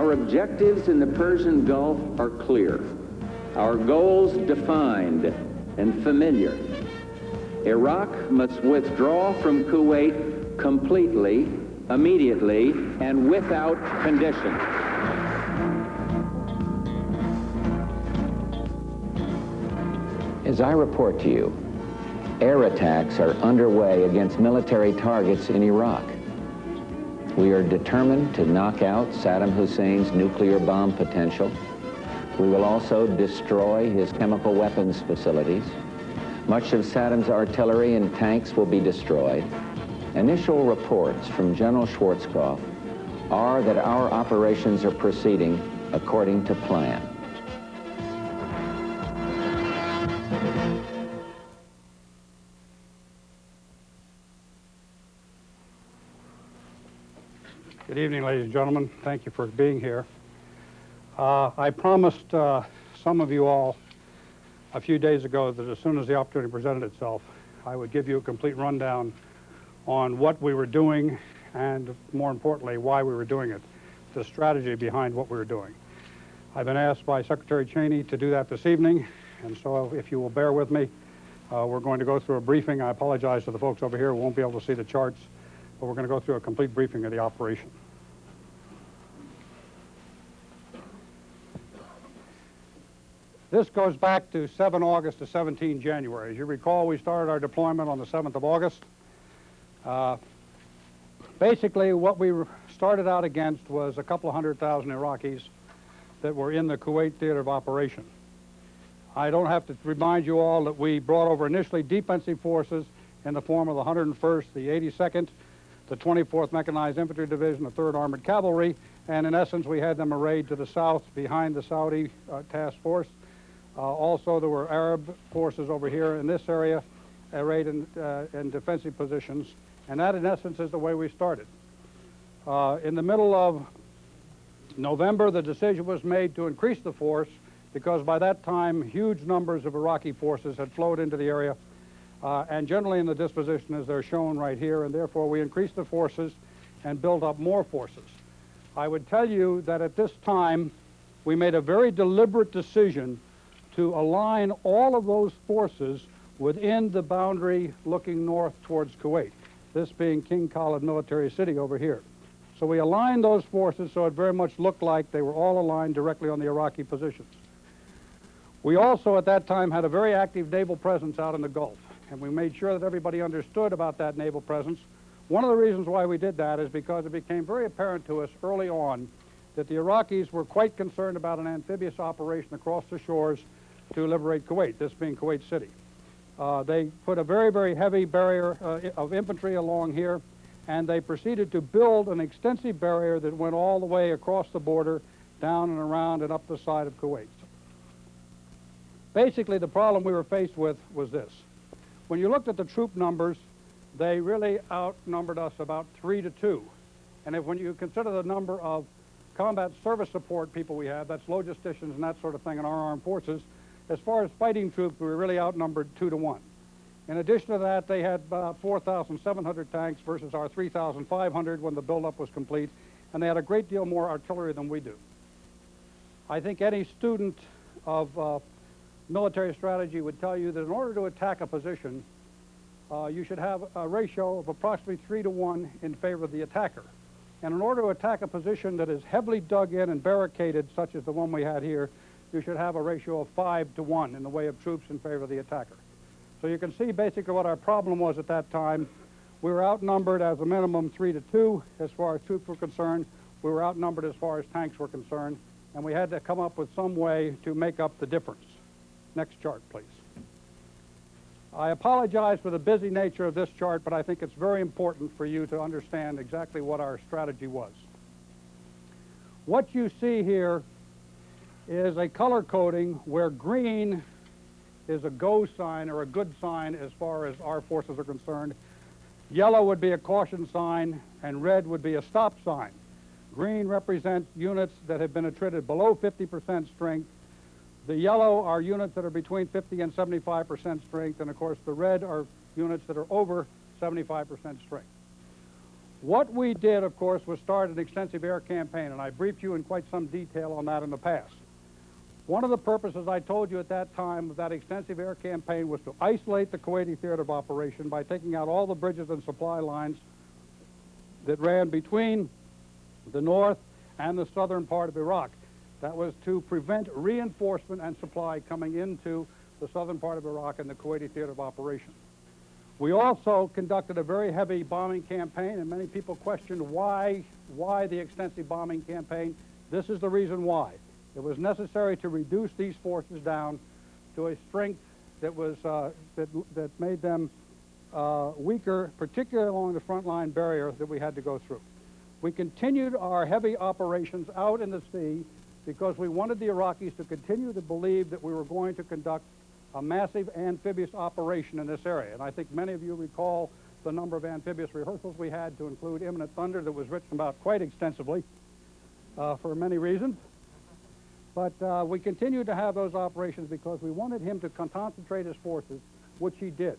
Our objectives in the Persian Gulf are clear. Our goals defined and familiar. Iraq must withdraw from Kuwait completely, immediately, and without condition. As I report to you, air attacks are underway against military targets in Iraq. We are determined to knock out Saddam Hussein's nuclear bomb potential. We will also destroy his chemical weapons facilities. Much of Saddam's artillery and tanks will be destroyed. Initial reports from General Schwarzkopf are that our operations are proceeding according to plan. Good evening, ladies and gentlemen. Thank you for being here. I promised some of you all a few days ago that as soon as the opportunity presented itself, I would give you a complete rundown on what we were doing and, more importantly, why we were doing it, the strategy behind what we were doing. I've been asked by Secretary Cheney to do that this evening, and so if you will bear with me, we're going to go through a briefing. I apologize to the folks over here who won't be able to see the charts, but we're going to go through a complete briefing of the operation. This goes back to 7 August to 17 January. As you recall, we started our deployment on the 7th of August. Basically, what we started out against was a couple of 100,000 Iraqis that were in the Kuwait theater of operation. I don't have to remind you all that we brought over initially defensive forces in the form of the 101st, the 82nd, the 24th Mechanized Infantry Division, the 3rd Armored Cavalry, and in essence we had them arrayed to the south behind the Saudi task force. Also, there were Arab forces over here in this area arrayed in defensive positions, and that in essence is the way we started. In the middle of November, the decision was made to increase the force because by that time huge numbers of Iraqi forces had flowed into the area and generally in the disposition as they're shown right here, and therefore we increased the forces and built up more forces. I would tell you that at this time we made a very deliberate decision to align all of those forces within the boundary looking north towards Kuwait, this being King Khalid Military City over here. So we aligned those forces so it very much looked like they were all aligned directly on the Iraqi positions. We also at that time had a very active naval presence out in the Gulf, and we made sure that everybody understood about that naval presence. One of the reasons why we did that is because it became very apparent to us early on that the Iraqis were quite concerned about an amphibious operation across the shores to liberate Kuwait, this being Kuwait City. They put a very, very heavy barrier of infantry along here, and they proceeded to build an extensive barrier that went all the way across the border, down and around and up the side of Kuwait. Basically, the problem we were faced with was this. When you looked at the troop numbers, they really outnumbered us about 3 to 2. And when you consider the number of combat service support people we have, that's logisticians and that sort of thing in our armed forces, as far as fighting troops, we were really outnumbered 2 to 1. In addition to that, they had about 4,700 tanks versus our 3,500 when the buildup was complete, and they had a great deal more artillery than we do. I think any student of military strategy would tell you that in order to attack a position, you should have a ratio of approximately 3 to 1 in favor of the attacker. And in order to attack a position that is heavily dug in and barricaded, such as the one we had here, you should have a ratio of 5 to 1 in the way of troops in favor of the attacker. So you can see basically what our problem was at that time. We were outnumbered as a minimum 3 to 2 as far as troops were concerned. We were outnumbered as far as tanks were concerned, and we had to come up with some way to make up the difference. Next chart, please. I apologize for the busy nature of this chart, but I think it's very important for you to understand exactly what our strategy was. What you see here is a color coding where green is a go sign or a good sign as far as our forces are concerned. Yellow would be a caution sign, and red would be a stop sign. Green represents units that have been attrited below 50% strength. The yellow are units that are between 50 and 75% strength, and of course the red are units that are over 75% strength. What we did, of course, was start an extensive air campaign, and I briefed you in quite some detail on that in the past. One of the purposes I told you at that time of that extensive air campaign was to isolate the Kuwaiti theater of operation by taking out all the bridges and supply lines that ran between the north and the southern part of Iraq. That was to prevent reinforcement and supply coming into the southern part of Iraq and the Kuwaiti theater of operation. We also conducted a very heavy bombing campaign, and many people questioned why the extensive bombing campaign. This is the reason why. It was necessary to reduce these forces down to a strength that was that made them weaker, particularly along the front line barrier that we had to go through. We continued our heavy operations out in the sea because we wanted the Iraqis to continue to believe that we were going to conduct a massive amphibious operation in this area. And I think many of you recall the number of amphibious rehearsals we had, to include Imminent Thunder, that was written about quite extensively for many reasons. But we continued to have those operations because we wanted him to concentrate his forces, which he did.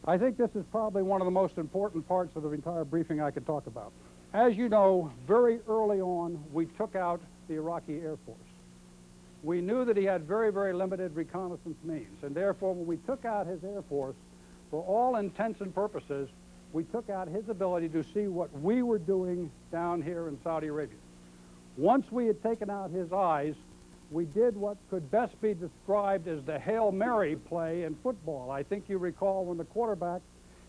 I think this is probably one of the most important parts of the entire briefing I could talk about. As you know, very early on, we took out the Iraqi Air Force. We knew that he had very, very limited reconnaissance means, and therefore when we took out his Air Force, for all intents and purposes, we took out his ability to see what we were doing down here in Saudi Arabia. Once we had taken out his eyes, we did what could best be described as the Hail Mary play in football. I think you recall when the quarterback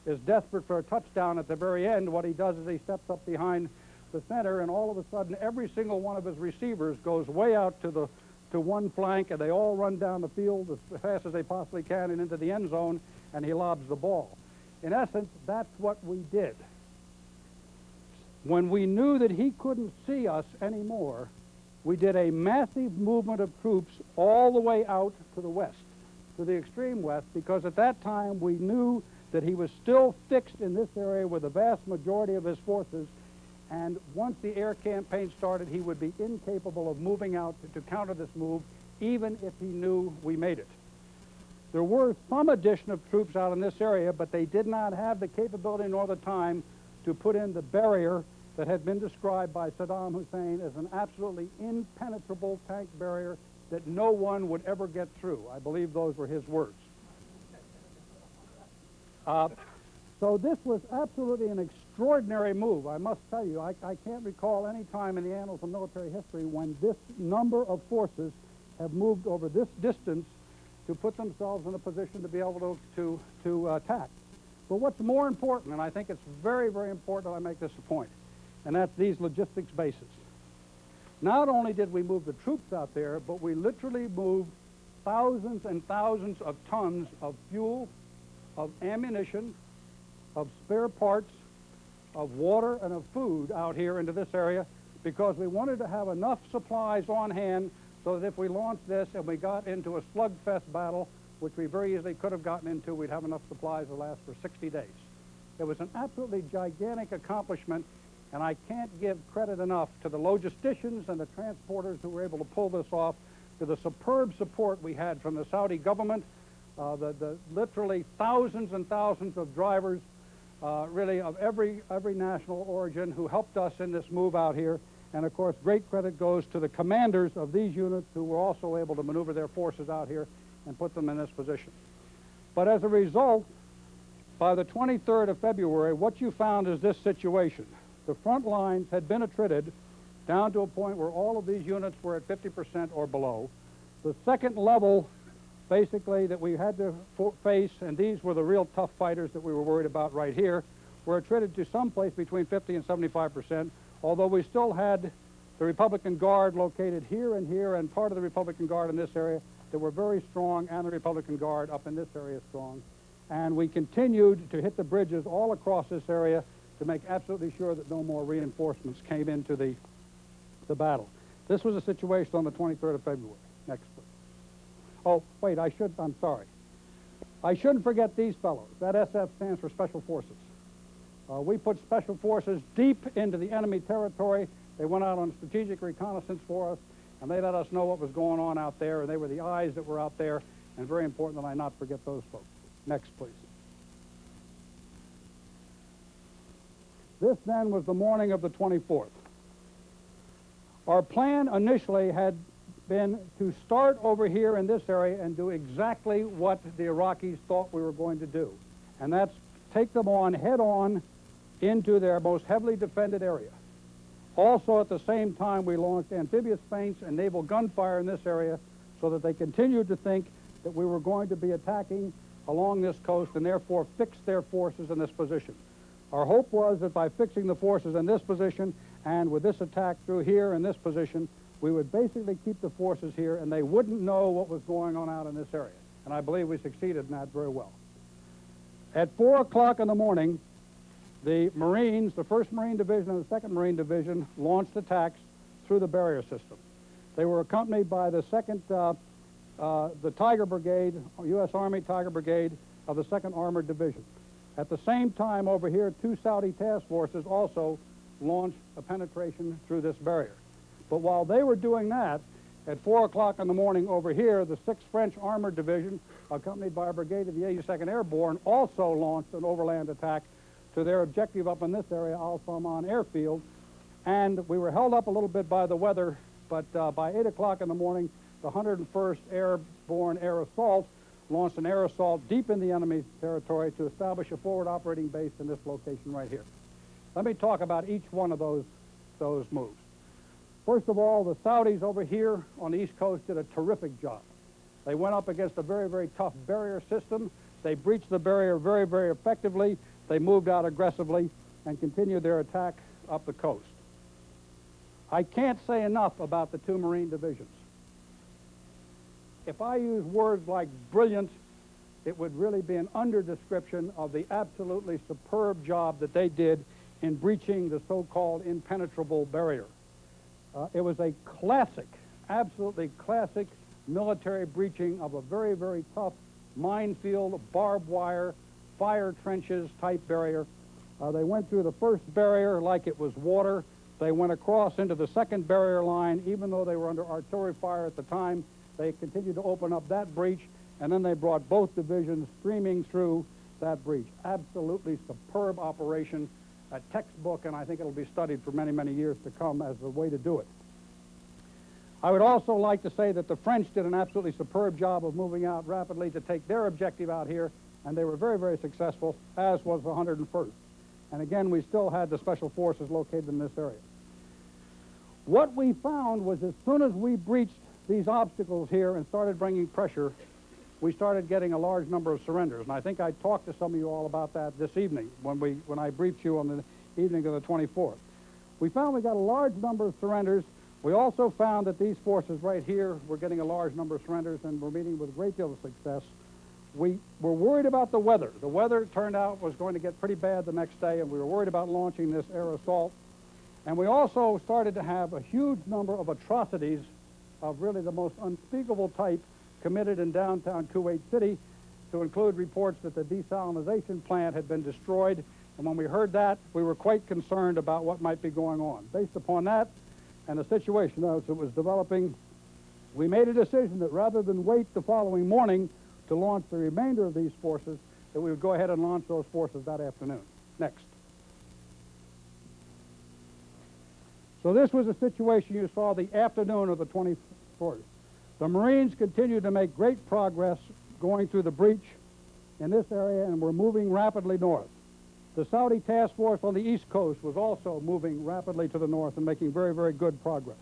is desperate for a touchdown at the very end, what he does is he steps up behind the center, and all of a sudden every single one of his receivers goes way out to one flank, and they all run down the field as fast as they possibly can and into the end zone, and he lobs the ball. In essence, that's what we did. When we knew that he couldn't see us anymore, we did a massive movement of troops all the way out to the west, to the extreme west, because at that time we knew that he was still fixed in this area with the vast majority of his forces, and once the air campaign started, he would be incapable of moving out to counter this move, even if he knew we made it. There were some addition of troops out in this area, but they did not have the capability nor the time to put in the barrier that had been described by Saddam Hussein as an absolutely impenetrable tank barrier that no one would ever get through. I believe those were his words. So this was absolutely an extraordinary move, I must tell you. I can't recall any time in the annals of military history when this number of forces have moved over this distance to put themselves in a position to be able to attack. But what's more important, and I think it's very, very important that I make this a point, and that's these logistics bases. Not only did we move the troops out there, but we literally moved thousands and thousands of tons of fuel, of ammunition, of spare parts, of water, and of food out here into this area, because we wanted to have enough supplies on hand so that if we launched this and we got into a slugfest battle, which we very easily could have gotten into, we'd have enough supplies to last for 60 days. It was an absolutely gigantic accomplishment, and I can't give credit enough to the logisticians and the transporters who were able to pull this off, to the superb support we had from the Saudi government, the literally thousands and thousands of drivers, really of every national origin, who helped us in this move out here. And of course, great credit goes to the commanders of these units who were also able to maneuver their forces out here and put them in this position. But as a result, by the 23rd of February, what you found is this situation. The front lines had been attrited down to a point where all of these units were at 50% or below. The second level, basically, that we had to face, and these were the real tough fighters that we were worried about right here, were attrited to someplace between 50 and 75%, although we still had the Republican Guard located here, and part of the Republican Guard in this area that were very strong, and the Republican Guard up in this area strong. And we continued to hit the bridges all across this area to make absolutely sure that no more reinforcements came into the battle. This was a situation on the 23rd of February. Next, please. Oh, wait, I'm sorry. I shouldn't forget these fellows. That SF stands for Special Forces. We put Special Forces deep into the enemy territory. They went out on strategic reconnaissance for us, and they let us know what was going on out there, and they were the eyes that were out there, and very important that I not forget those folks. Next, please. This then was the morning of the 24th. Our plan initially had been to start over here in this area and do exactly what the Iraqis thought we were going to do, and that's take them on head-on into their most heavily defended area. Also, at the same time, we launched amphibious feints and naval gunfire in this area so that they continued to think that we were going to be attacking along this coast and therefore fix their forces in this position. Our hope was that by fixing the forces in this position and with this attack through here in this position, we would basically keep the forces here and they wouldn't know what was going on out in this area. And I believe we succeeded in that very well. At 4 o'clock in the morning, the Marines, the 1st Marine Division and the 2nd Marine Division, launched attacks through the barrier system. They were accompanied by the the Tiger Brigade, U.S. Army Tiger Brigade of the 2nd Armored Division. At the same time over here, 2 Saudi task forces also launched a penetration through this barrier. But while they were doing that, at 4 o'clock in the morning over here, the 6th French Armored Division, accompanied by a brigade of the 82nd Airborne, also launched an overland attack to their objective up in this area, Al Salman Airfield. And we were held up a little bit by the weather, but by 8 o'clock in the morning, the 101st Airborne Air Assault launched an air assault deep in the enemy territory to establish a forward operating base in this location right here. Let me talk about each one of those moves. First of all, the Saudis over here on the East Coast did a terrific job. They went up against a very, very tough barrier system. They breached the barrier very, very effectively. They moved out aggressively and continued their attack up the coast. I can't say enough about the 2 Marine divisions. If I use words like brilliant, it would really be an under-description of the absolutely superb job that they did in breaching the so-called impenetrable barrier. It was a classic, absolutely classic military breaching of a very, very tough minefield, barbed wire, fire trenches type barrier. They went through the first barrier like it was water. They went across into the 2nd barrier line, even though they were under artillery fire at the time. They continued to open up that breach, and then they brought both divisions streaming through that breach. Absolutely superb operation, a textbook, and I think it'll be studied for many, many years to come as the way to do it. I would also like to say that the French did an absolutely superb job of moving out rapidly to take their objective out here, and they were very, very successful, as was the 101st. And again, we still had the Special Forces located in this area. What we found was as soon as we breached these obstacles here and started bringing pressure, we started getting a large number of surrenders. And I think I talked to some of you all about that this evening when I briefed you on the evening of the 24th. We found we got a large number of surrenders. We also found that these forces right here were getting a large number of surrenders and were meeting with a great deal of success. We were worried about the weather. The weather turned out was going to get pretty bad the next day, and we were worried about launching this air assault. And we also started to have a huge number of atrocities of really the most unspeakable type committed in downtown Kuwait City, to include reports that the desalinization plant had been destroyed. And when we heard that, we were quite concerned about what might be going on. Based upon that and the situation as it was developing, we made a decision that rather than wait the following morning to launch the remainder of these forces, that we would go ahead and launch those forces that afternoon. Next. So this was a situation you saw the afternoon of the 24th. The Marines continued to make great progress going through the breach in this area and were moving rapidly north. The Saudi task force on the East Coast was also moving rapidly to the north and making very, very good progress.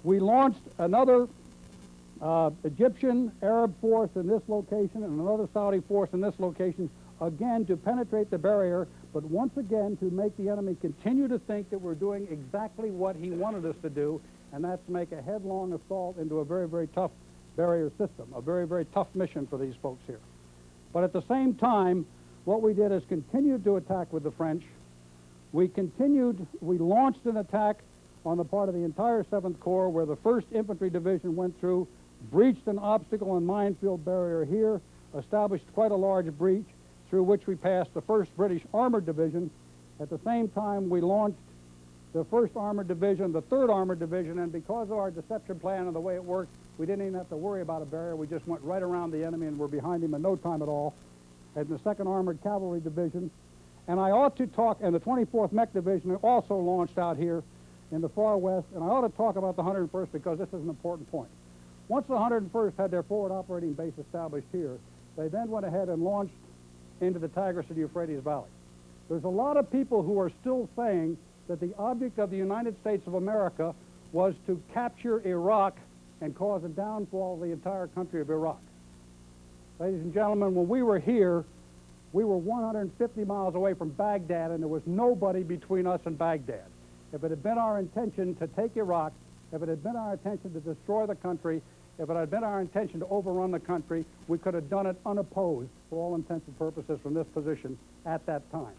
We launched another Egyptian Arab force in this location and another Saudi force in this location, again to penetrate the barrier, but once again to make the enemy continue to think that we're doing exactly what he wanted us to do, and that's make a headlong assault into a very, very tough barrier system, a very, very tough mission for these folks here. But at the same time, what we did is continued to attack with the French. We launched an attack on the part of the entire 7th Corps where the 1st Infantry Division went through, breached an obstacle and minefield barrier here, established quite a large breach through which we passed the 1st British Armored Division. At the same time, we launched the 1st Armored Division, the 3rd Armored Division, and because of our deception plan and the way it worked, we didn't even have to worry about a barrier. We just went right around the enemy and were behind him in no time at all. And the 2nd Armored Cavalry Division. And I ought to talk, and the 24th Mech Division also launched out here in the far west, and I ought to talk about the 101st because this is an important point. Once the 101st had their forward operating base established here, they then went ahead and launched into the Tigris and Euphrates Valley. There's a lot of people who are still saying that the object of the United States of America was to capture Iraq and cause a downfall of the entire country of Iraq. Ladies and gentlemen, when we were here, we were 150 miles away from Baghdad, and there was nobody between us and Baghdad. If it had been our intention to take Iraq, if it had been our intention to destroy the country, if it had been our intention to overrun the country, we could have done it unopposed for all intents and purposes from this position at that time.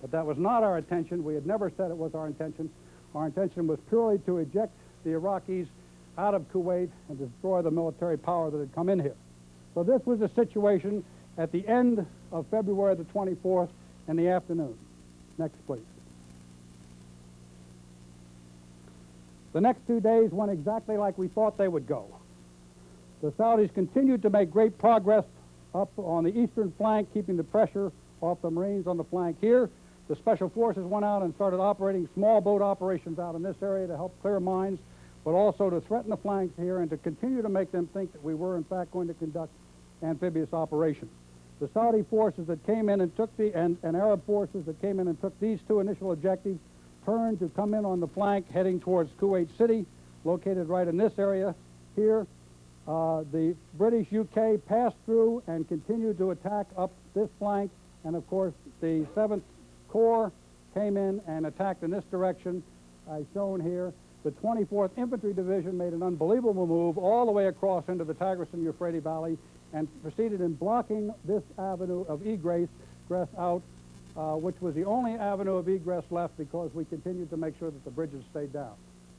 But that was not our intention. We had never said it was our intention. Our intention was purely to eject the Iraqis out of Kuwait and destroy the military power that had come in here. So this was the situation at the end of February the 24th in the afternoon. Next, please. The next 2 days went exactly like we thought they would go. The Saudis continued to make great progress up on the eastern flank, keeping the pressure off the Marines on the flank here. The Special Forces went out and started operating small boat operations out in this area to help clear mines, but also to threaten the flanks here and to continue to make them think that we were, in fact, going to conduct amphibious operations. The Saudi forces that came in and took and Arab forces that came in and took these two initial objectives turned to come in on the flank heading towards Kuwait City, located right in this area here. The British UK passed through and continued to attack up this flank, and of course the 7th Corps came in and attacked in this direction, as shown here. The 24th Infantry Division made an unbelievable move all the way across into the Tigris and Euphrates Valley and proceeded in blocking this avenue of egress out, which was the only avenue of egress left because we continued to make sure that the bridges stayed down.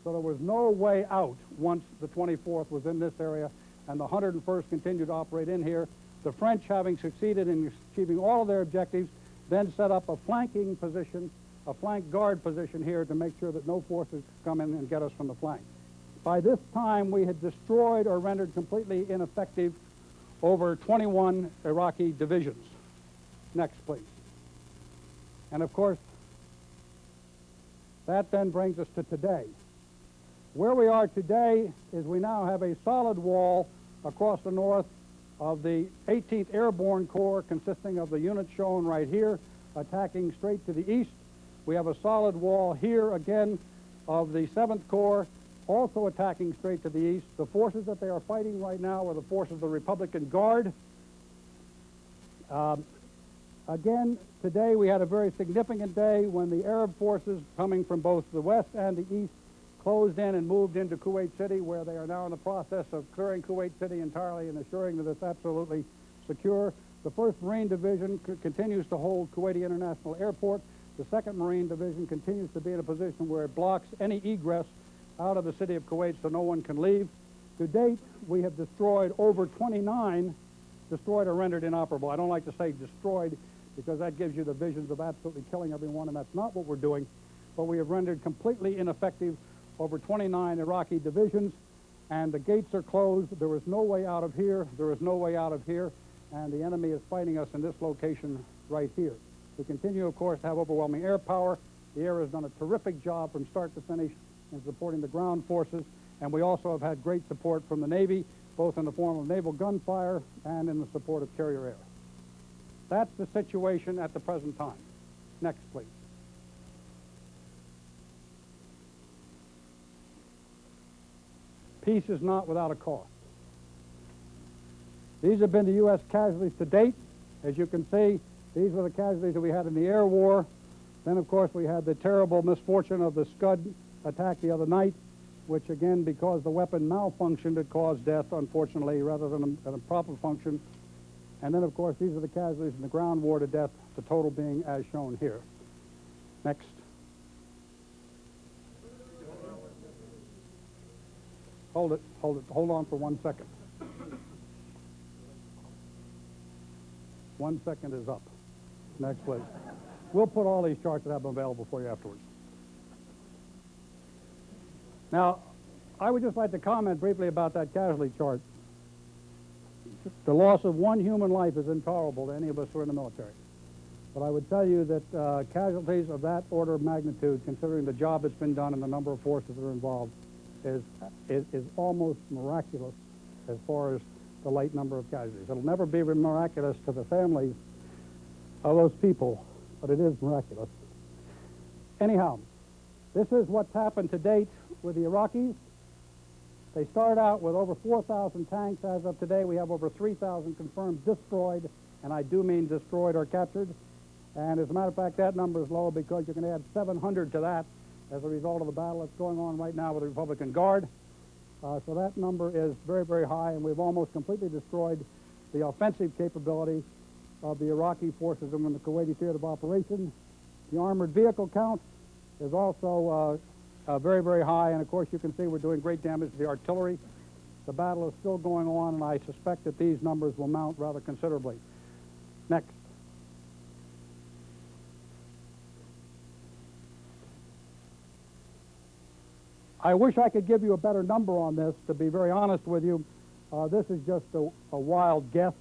So there was no way out once the 24th was in this area, and the 101st continued to operate in here. The French, having succeeded in achieving all of their objectives, then set up a flanking position, a flank guard position here to make sure that no forces could come in and get us from the flank. By this time, we had destroyed or rendered completely ineffective over 21 Iraqi divisions. Next, please. And of course, that then brings us to today. Where we are today is we now have a solid wall across the north of the 18th Airborne Corps, consisting of the units shown right here, attacking straight to the east. We have a solid wall here again of the 7th Corps, also attacking straight to the east. The forces that they are fighting right now are the forces of the Republican Guard. Again, today we had a very significant day when the Arab forces coming from both the west and the east closed in and moved into Kuwait City, where they are now in the process of clearing Kuwait City entirely and assuring that it's absolutely secure. The 1st Marine Division continues to hold Kuwaiti International Airport. The 2nd Marine Division continues to be in a position where it blocks any egress out of the city of Kuwait so no one can leave. To date, we have destroyed over 29, destroyed or rendered inoperable. I don't like to say destroyed because that gives you the visions of absolutely killing everyone, and that's not what we're doing. But we have rendered completely ineffective over 29 Iraqi divisions, and the gates are closed. There is no way out of here. There is no way out of here, and the enemy is fighting us in this location right here. We continue, of course, to have overwhelming air power. The air has done a terrific job from start to finish in supporting the ground forces, and we also have had great support from the Navy, both in the form of naval gunfire and in the support of carrier air. That's the situation at the present time. Next, please. Peace is not without a cost. These have been the U.S. casualties to date. As you can see, these were the casualties that we had in the air war. Then, of course, we had the terrible misfortune of the Scud attack the other night, which, again, because the weapon malfunctioned, it caused death, unfortunately, rather than a proper function. And then, of course, these are the casualties in the ground war to death, the total being as shown here. Next. Hold on for 1 second. 1 second is up. Next, please. We'll put all these charts that have them available for you afterwards. Now, I would just like to comment briefly about that casualty chart. The loss of one human life is intolerable to any of us who are in the military. But I would tell you that casualties of that order of magnitude, considering the job that's been done and the number of forces that are involved, is almost miraculous as far as the light number of casualties. It'll never be miraculous to the families of those people, but it is miraculous. Anyhow, this is what's happened to date with the Iraqis. They started out with over 4,000 tanks. As of today, we have over 3,000 confirmed destroyed, and I do mean destroyed or captured. And as a matter of fact, that number is low because you can add 700 to that as a result of the battle that's going on right now with the Republican Guard. So that number is very, very high, and we've almost completely destroyed the offensive capability of the Iraqi forces in the Kuwaiti theater of operation. The armored vehicle count is also very, very high, and of course you can see we're doing great damage to the artillery. The battle is still going on, and I suspect that these numbers will mount rather considerably. Next. I wish I could give you a better number on this, to be very honest with you. This is just a wild guess.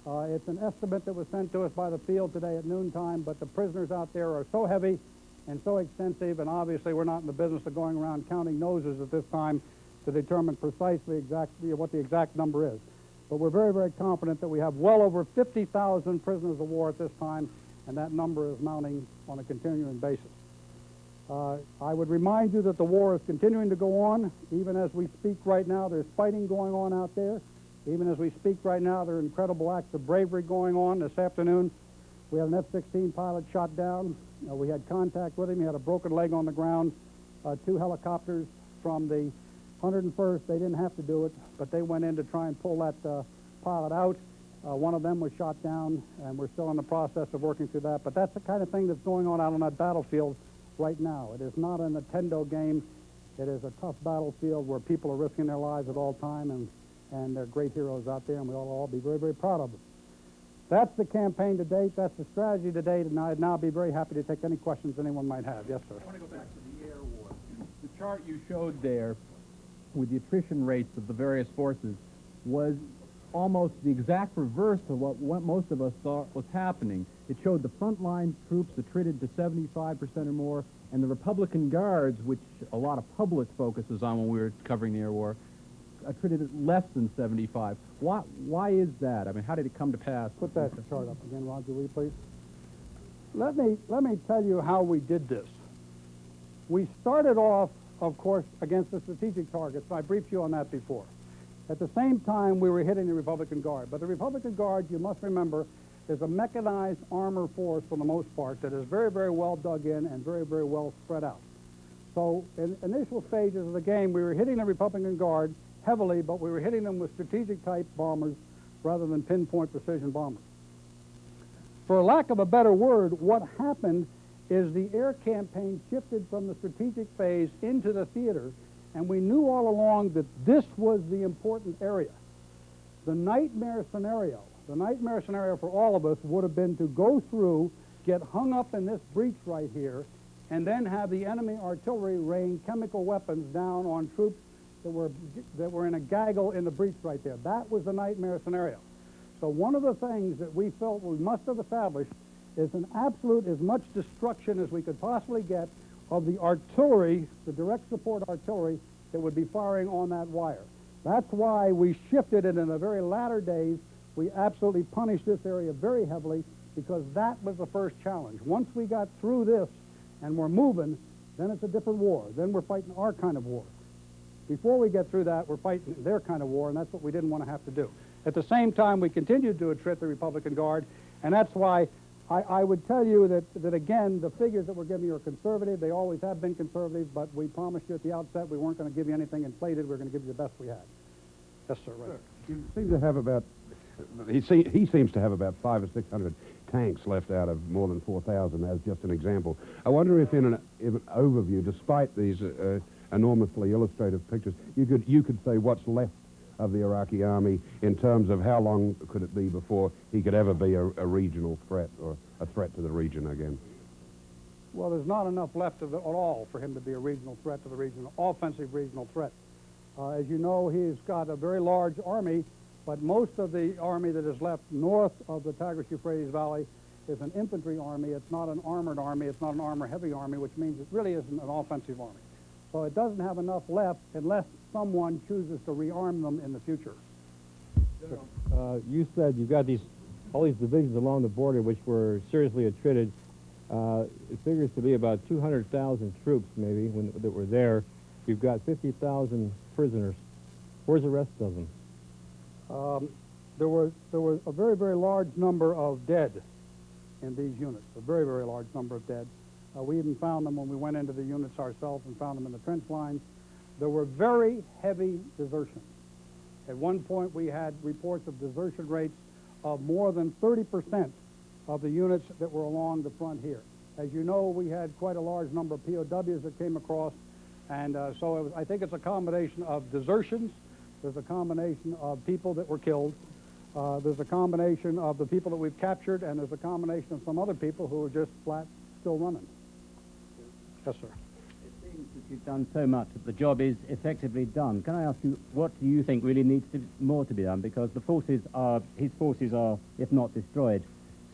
It's an estimate that was sent to us by the field today at noontime, but the prisoners out there are so heavy and so extensive, and obviously we're not in the business of going around counting noses at this time to determine precisely exactly what the exact number is. But we're very, very confident that we have well over 50,000 prisoners of war at this time, and that number is mounting on a continuing basis. I would remind you that the war is continuing to go on. Even as we speak right now, there's fighting going on out there. Even as we speak right now, there are incredible acts of bravery going on. This afternoon, we had an F-16 pilot shot down. We had contact with him. He had a broken leg on the ground. 2 helicopters from the 101st, they didn't have to do it, but they went in to try and pull that pilot out. One of them was shot down, and we're still in the process of working through that. But that's the kind of thing that's going on out on that battlefield right now. It is not a Nintendo game. It is a tough battlefield where people are risking their lives at all time, and they're great heroes out there, and we ought to all be very, very proud of them. That's the campaign to date. That's the strategy to date, and I'd now be very happy to take any questions anyone might have. Yes, sir. I want to go back to the air war. The chart you showed there with the attrition rates of the various forces was almost the exact reverse of what most of us thought was happening. It showed the frontline troops attrited to 75% or more, and the Republican Guards, which a lot of public focuses on when we were covering the air war, attrited at less than 75. Why is that? I mean, how did it come to pass? Put that chart up again, Roger, will you please? Let me tell you how we did this. We started off, of course, against the strategic targets. I briefed you on that before. At the same time, we were hitting the Republican Guard. But the Republican Guard, you must remember, is a mechanized armor force for the most part that is very, very well dug in and very, very well spread out. So in initial stages of the game, we were hitting the Republican Guard heavily, but we were hitting them with strategic-type bombers rather than pinpoint precision bombers. For lack of a better word, what happened is the air campaign shifted from the strategic phase into the theater, and we knew all along that this was the important area. The nightmare scenario for all of us would have been to go through, get hung up in this breach right here, and then have the enemy artillery rain chemical weapons down on troops that were in a gaggle in the breach right there. That was the nightmare scenario. So one of the things that we felt we must have established is an absolute as much destruction as we could possibly get of the artillery, the direct support artillery that would be firing on that wire. That's why we shifted it in the very latter days. We absolutely punished this area very heavily because that was the first challenge. Once we got through this and we're moving, then it's a different war. Then we're fighting our kind of war. Before we get through that, we're fighting their kind of war, and that's what we didn't want to have to do. At the same time, we continued to attrit the Republican Guard, and that's why I would tell you that again, the figures that we're giving you are conservative. They always have been conservative, but we promised you at the outset we weren't going to give you anything inflated. We were going to give you the best we had. Yes, sir. Right. You seem to have about, he seems to have about 500 or 600 tanks left out of more than 4,000 as just an example. I wonder if in an overview, despite these enormously illustrative pictures, you could say what's left of the Iraqi army in terms of how long could it be before he could ever be a regional threat or a threat to the region again? Well, there's not enough left of it at all for him to be a regional threat to the region, offensive regional threat. As you know, he's got a very large army, but most of the army that is left north of the Tigris-Euphrates Valley is an infantry army. It's not an armored army. It's not an armor-heavy army, which means it really isn't an offensive army. So it doesn't have enough left unless someone chooses to rearm them in the future. You said you've got all these divisions along the border which were seriously attrited. It figures to be about 200,000 troops, maybe, that were there. You've got 50,000 prisoners. Where's the rest of them? There was a very, very large number of dead in these units, a very, very large number of dead. We even found them when we went into the units ourselves and found them in the trench lines. There were very heavy desertions. At one point, we had reports of desertion rates of more than 30% of the units that were along the front here. As you know, we had quite a large number of POWs that came across, and so I think it's a combination of desertions. There's a combination of people that were killed. There's a combination of the people that we've captured, and there's a combination of some other people who are just flat still running. Yes, sir. It seems that you've done so much that the job is effectively done. Can I ask you, what do you think really needs more to be done? Because his forces are, if not destroyed,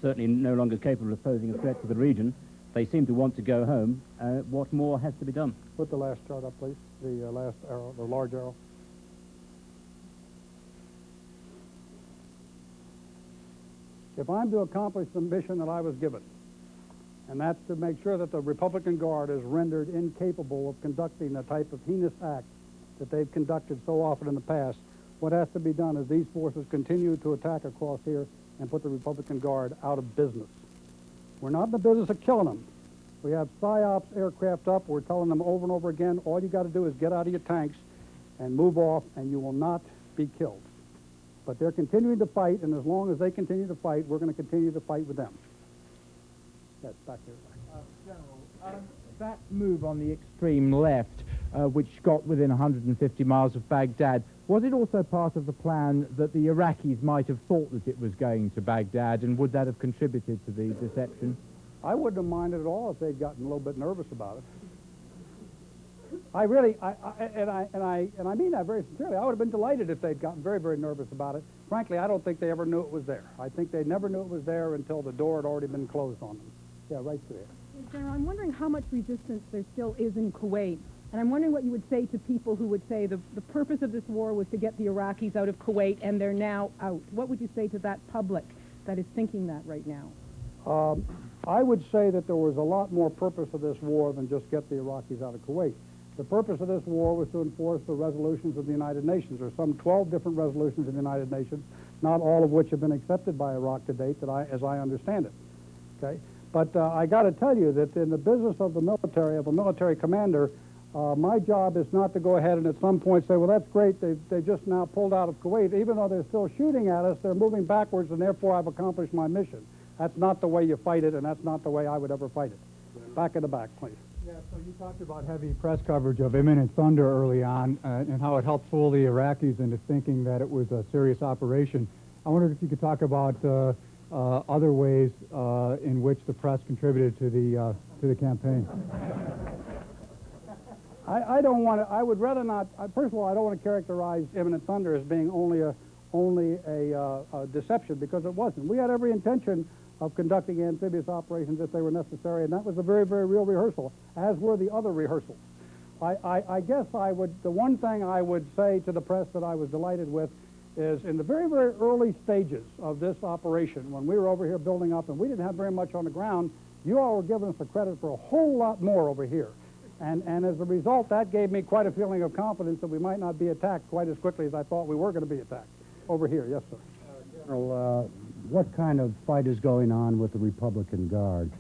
certainly no longer capable of posing a threat to the region. They seem to want to go home. What more has to be done? Put the last chart up, please. The last arrow, the large arrow. If I'm to accomplish the mission that I was given, and that's to make sure that the Republican Guard is rendered incapable of conducting the type of heinous act that they've conducted so often in the past, what has to be done is these forces continue to attack across here and put the Republican Guard out of business. We're not in the business of killing them. We have PSYOPs aircraft up. We're telling them over and over again, all you got to do is get out of your tanks and move off, and you will not be killed. But they're continuing to fight, and as long as they continue to fight, we're going to continue to fight with them. Yes, back here. General, that move on the extreme left, which got within 150 miles of Baghdad, was it also part of the plan that the Iraqis might have thought that it was going to Baghdad, and would that have contributed to the deception? I wouldn't have minded at all if they'd gotten a little bit nervous about it. I really, and I mean that very sincerely. I would have been delighted if they'd gotten very, very nervous about it. Frankly, I don't think they ever knew it was there. I think they never knew it was there until the door had already been closed on them. Yeah, right there. General, I'm wondering how much resistance there still is in Kuwait. And I'm wondering what you would say to people who would say the purpose of this war was to get the Iraqis out of Kuwait, and they're now out. What would you say to that public that is thinking that right now? I would say that there was a lot more purpose of this war than just get the Iraqis out of Kuwait. The purpose of this war was to enforce the resolutions of the United Nations. There are some 12 different resolutions of the United Nations, not all of which have been accepted by Iraq to date, as I understand it. Okay? But I got to tell you that in the business of the military, of a military commander, my job is not to go ahead and at some point say, well, that's great, they just now pulled out of Kuwait. Even though they're still shooting at us, they're moving backwards, and therefore I've accomplished my mission. That's not the way you fight it, and that's not the way I would ever fight it. Back in the back, please. Yeah, so you talked about heavy press coverage of imminent thunder early on and how it helped fool the Iraqis into thinking that it was a serious operation. I wondered if you could talk about other ways in which the press contributed to the campaign. I don't want to. I would rather not. First of all, I don't want to characterize imminent thunder as being only a deception, because it wasn't. We had every intention of conducting amphibious operations if they were necessary, and that was a very, very real rehearsal, as were the other rehearsals. I guess the one thing I would say to the press that I was delighted with is in the very, very early stages of this operation, when we were over here building up and we didn't have very much on the ground, you all were giving us the credit for a whole lot more over here. And as a result, that gave me quite a feeling of confidence that we might not be attacked quite as quickly as I thought we were going to be attacked. Over here, yes, sir. General, what kind of fight is going on with the Republican Guard?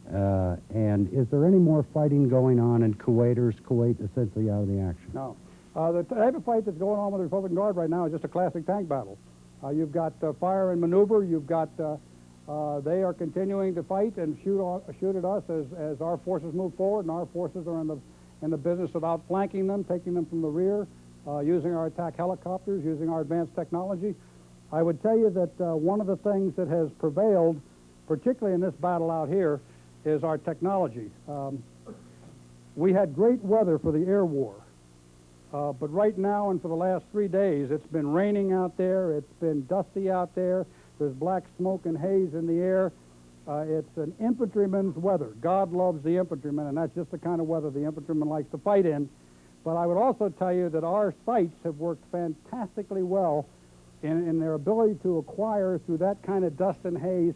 And is there any more fighting going on in Kuwait, or is Kuwait essentially out of the action? No. The type of fight that's going on with the Republican Guard right now is just a classic tank battle. You've got fire and maneuver. You've got they are continuing to fight and shoot at us as our forces move forward, and our forces are in the business of outflanking them, taking them from the rear, using our attack helicopters, using our advanced technology. I would tell you that one of the things that has prevailed, particularly in this battle out here, is our technology. We had great weather for the air war, but right now and for the last 3 days, it's been raining out there, it's been dusty out there, there's black smoke and haze in the air, It's an infantryman's weather. God loves the infantryman, and that's just the kind of weather the infantryman likes to fight in. But I would also tell you that our sights have worked fantastically well in their ability to acquire, through that kind of dust and haze,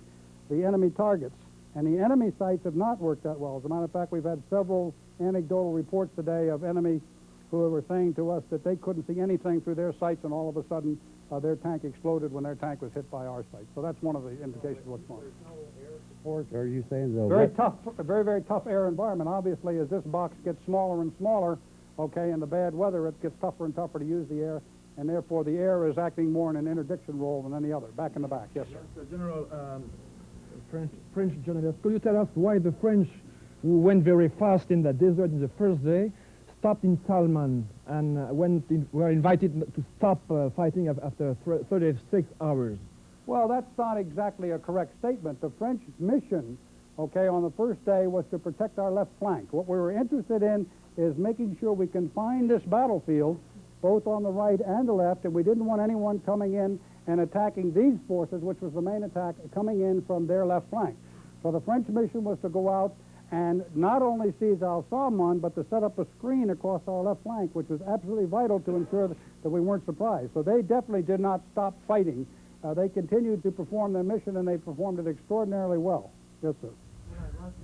the enemy targets. And the enemy sights have not worked that well. As a matter of fact, we've had several anecdotal reports today of enemy who were saying to us that they couldn't see anything through their sights, and all of a sudden their tank exploded when their tank was hit by our sight. So that's one of the indications of what's going on. Are you saying the Very tough, very, very tough air environment. Obviously, as this box gets smaller and smaller, okay, in the bad weather, it gets tougher and tougher to use the air, and therefore the air is acting more in an interdiction role than any other. Back in the back, yes, sir. General, French journalist, could you tell us why the French, who went very fast in the desert in the first day, stopped in Salman and were invited to stop fighting after 36 hours? Well, that's not exactly a correct statement. The French mission, okay, on the first day was to protect our left flank. What we were interested in is making sure we can find this battlefield, both on the right and the left, and we didn't want anyone coming in and attacking these forces, which was the main attack, coming in from their left flank. So the French mission was to go out and not only seize Al-Salman, but to set up a screen across our left flank, which was absolutely vital to ensure that we weren't surprised. So they definitely did not stop fighting. They continued to perform their mission, and they performed it extraordinarily well. Yes, sir.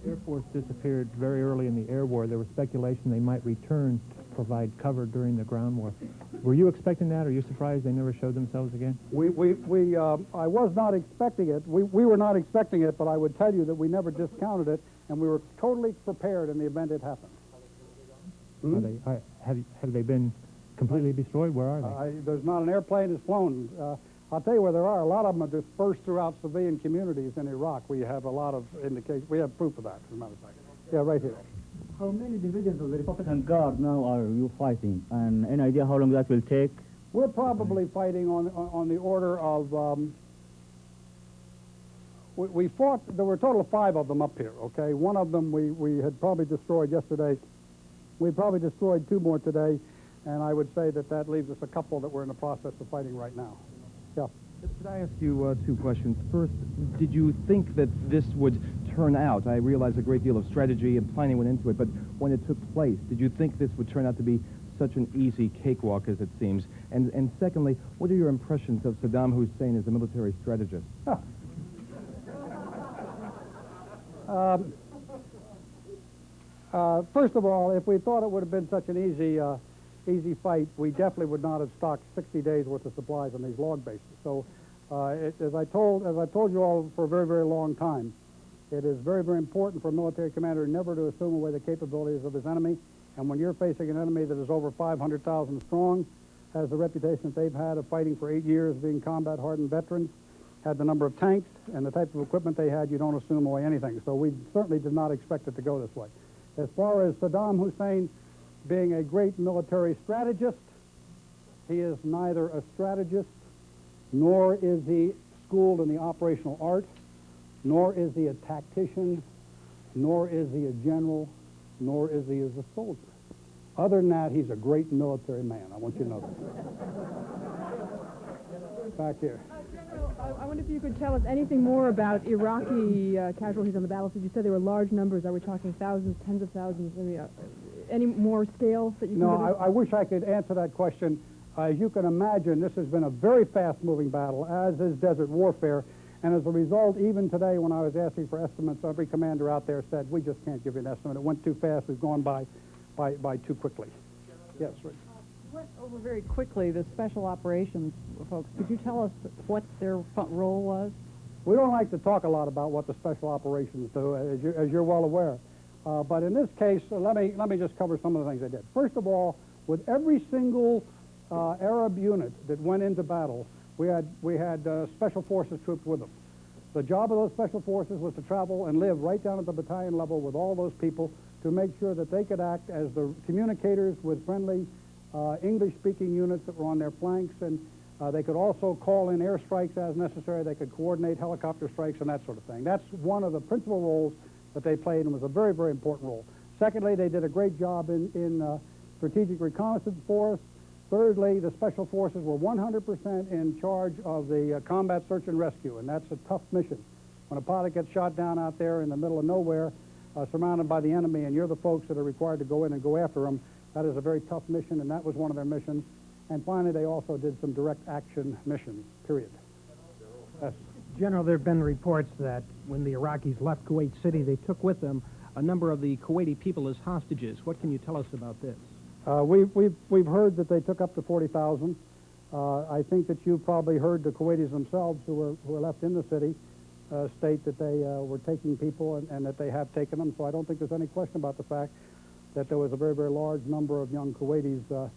The Air Force disappeared very early in the air war. There was speculation they might return to provide cover during the ground war. Were you expecting that? Are you surprised they never showed themselves again? I was not expecting it. We were not expecting it, but I would tell you that we never discounted it, and we were totally prepared in the event it happened. Have they been completely destroyed? Where are they? There's not an airplane that's flown. I'll tell you where there are. A lot of them are dispersed throughout civilian communities in Iraq. We have a lot of indication. We have proof of that, as a matter of fact. Yeah, right here. How many divisions of the Republican Guard now are you fighting? And any idea how long that will take? We're probably fighting on the order of... we fought... There were a total of 5 of them up here, okay? One of them we had probably destroyed yesterday. We probably destroyed 2 more today, and I would say that leaves us a couple that we're in the process of fighting right now. Yeah. Could I ask you 2 questions? First, did you think that this would turn out? I realize a great deal of strategy and planning went into it, but when it took place, did you think this would turn out to be such an easy cakewalk as it seems? And secondly, what are your impressions of Saddam Hussein as a military strategist? First of all, if we thought it would have been such an easy fight, we definitely would not have stocked 60 days worth of supplies on these log bases. So, as I told you all for a very, very long time, it is very, very important for a military commander never to assume away the capabilities of his enemy. And when you're facing an enemy that is over 500,000 strong, has the reputation that they've had of fighting for 8 years, being combat-hardened veterans, had the number of tanks and the type of equipment they had, you don't assume away anything. So we certainly did not expect it to go this way. As far as Saddam Hussein being a great military strategist, he is neither a strategist, nor is he schooled in the operational art, nor is he a tactician, nor is he a general, nor is he as a soldier. Other than that, he's a great military man. I want you to know that. Back here. General, I wonder if you could tell us anything more about Iraqi casualties on the battlefield. You said there were large numbers. Are we talking thousands, tens of thousands? Any more scale that you can give us? I wish I could answer that question. As you can imagine, this has been a very fast-moving battle, as is desert warfare. And as a result, even today when I was asking for estimates, every commander out there said, we just can't give you an estimate. It went too fast. We've gone by too quickly. Yes, Rick. Went over very quickly the special operations folks. Could you tell us what their role was? We don't like to talk a lot about what the special operations do, as you're well aware. But in this case, let me just cover some of the things they did. First of all, with every single Arab unit that went into battle, we had special forces troops with them. The job of those special forces was to travel and live right down at the battalion level with all those people to make sure that they could act as the communicators with friendly English-speaking units that were on their flanks, and they could also call in airstrikes as necessary. They could coordinate helicopter strikes and that sort of thing. That's one of the principal roles that they played, and was a very, very important role. Secondly, they did a great job in strategic reconnaissance for us. Thirdly, the special forces were 100% in charge of the combat search and rescue, and that's a tough mission. When a pilot gets shot down out there in the middle of nowhere, surrounded by the enemy, and you're the folks that are required to go in and go after them, that is a very tough mission, and that was one of their missions. And finally, they also did some direct action missions, period. Yes. General, there have been reports that when the Iraqis left Kuwait City, they took with them a number of the Kuwaiti people as hostages. What can you tell us about this? We've heard that they took up to 40,000. I think that you've probably heard the Kuwaitis themselves who were left in the city state that they were taking people and that they have taken them. So I don't think there's any question about the fact that there was a very, very large number of young Kuwaitis,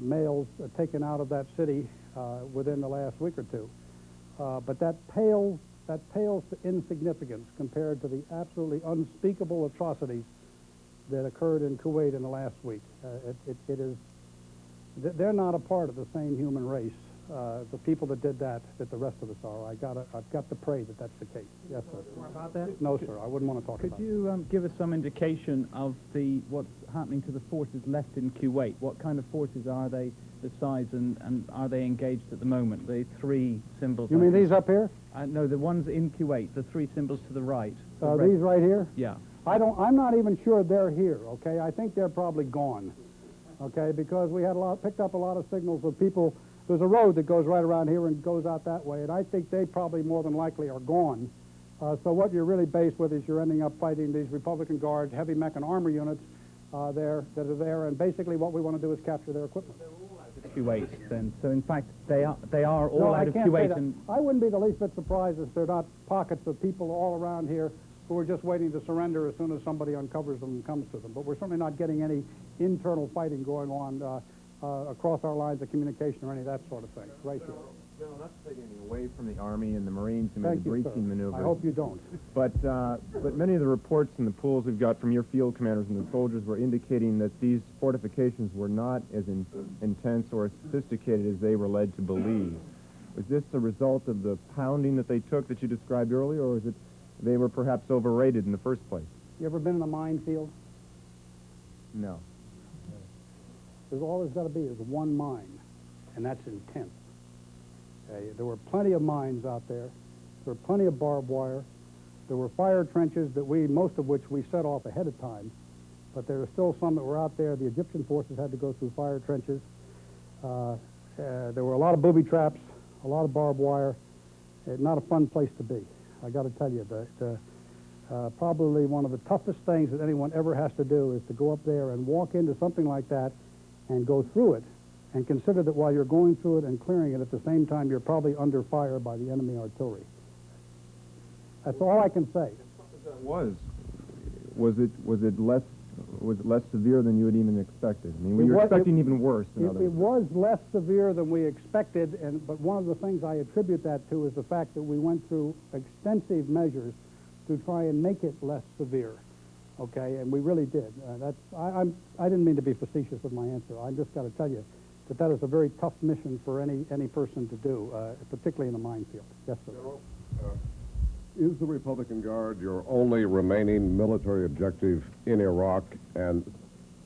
males, taken out of that city within the last week or two. But that pales to insignificance compared to the absolutely unspeakable atrocities that occurred in Kuwait in the last week. They're not a part of the same human race, the people that did that the rest of us are. I've got to pray that that's the case. Yes, sir. More about that? No, sir. I wouldn't want to talk about it. Could you give us some indication of what's happening to the forces left in Kuwait? What kind of forces are they, the size, and are they engaged at the moment? The three symbols. You mean these up here? No, the ones in Kuwait, the three symbols to the right. These right here? Yeah. I'm not even sure they're here, okay? I think they're probably gone, okay? Because we had picked up a lot of signals of people. There's a road that goes right around here and goes out that way, and I think they probably more than likely are gone. So what you're really based with is you're ending up fighting these Republican Guard, heavy mech and armor units that are there, and basically what we want to do is capture their equipment. Kuwait, then. So in fact, they are all out of Kuwait. And I wouldn't be the least bit surprised if they're not pockets of people all around here who are just waiting to surrender as soon as somebody uncovers them and comes to them. But we're certainly not getting any internal fighting going on across our lines of communication or any of that sort of thing. Right here. General, not to take anything away from the Army and the Marines who made the breaching maneuver. I hope you don't. But many of the reports and the pools we've got from your field commanders and the soldiers were indicating that these fortifications were not as intense or as sophisticated as they were led to believe. Was this a result of the pounding that they took that you described earlier, or is it they were perhaps overrated in the first place? You ever been in a minefield? No. All there's got to be is one mine, and that's intense. There were plenty of mines out there. There were plenty of barbed wire. There were fire trenches that most of which we set off ahead of time, but there were still some that were out there. The Egyptian forces had to go through fire trenches. There were a lot of booby traps, a lot of barbed wire. Not a fun place to be. I got to tell you that probably one of the toughest things that anyone ever has to do is to go up there and walk into something like that and go through it, and consider that while you're going through it and clearing it, at the same time you're probably under fire by the enemy artillery. That's all I can say. Was it less severe than you had even expected? I mean, were you expecting even worse? It was less severe than we expected, but one of the things I attribute that to is the fact that we went through extensive measures to try and make it less severe. Okay, and we really did. I didn't mean to be facetious with my answer. I just got to tell you that is a very tough mission for any person to do, particularly in a minefield. Yes, sir. General, is the Republican Guard your only remaining military objective in Iraq? And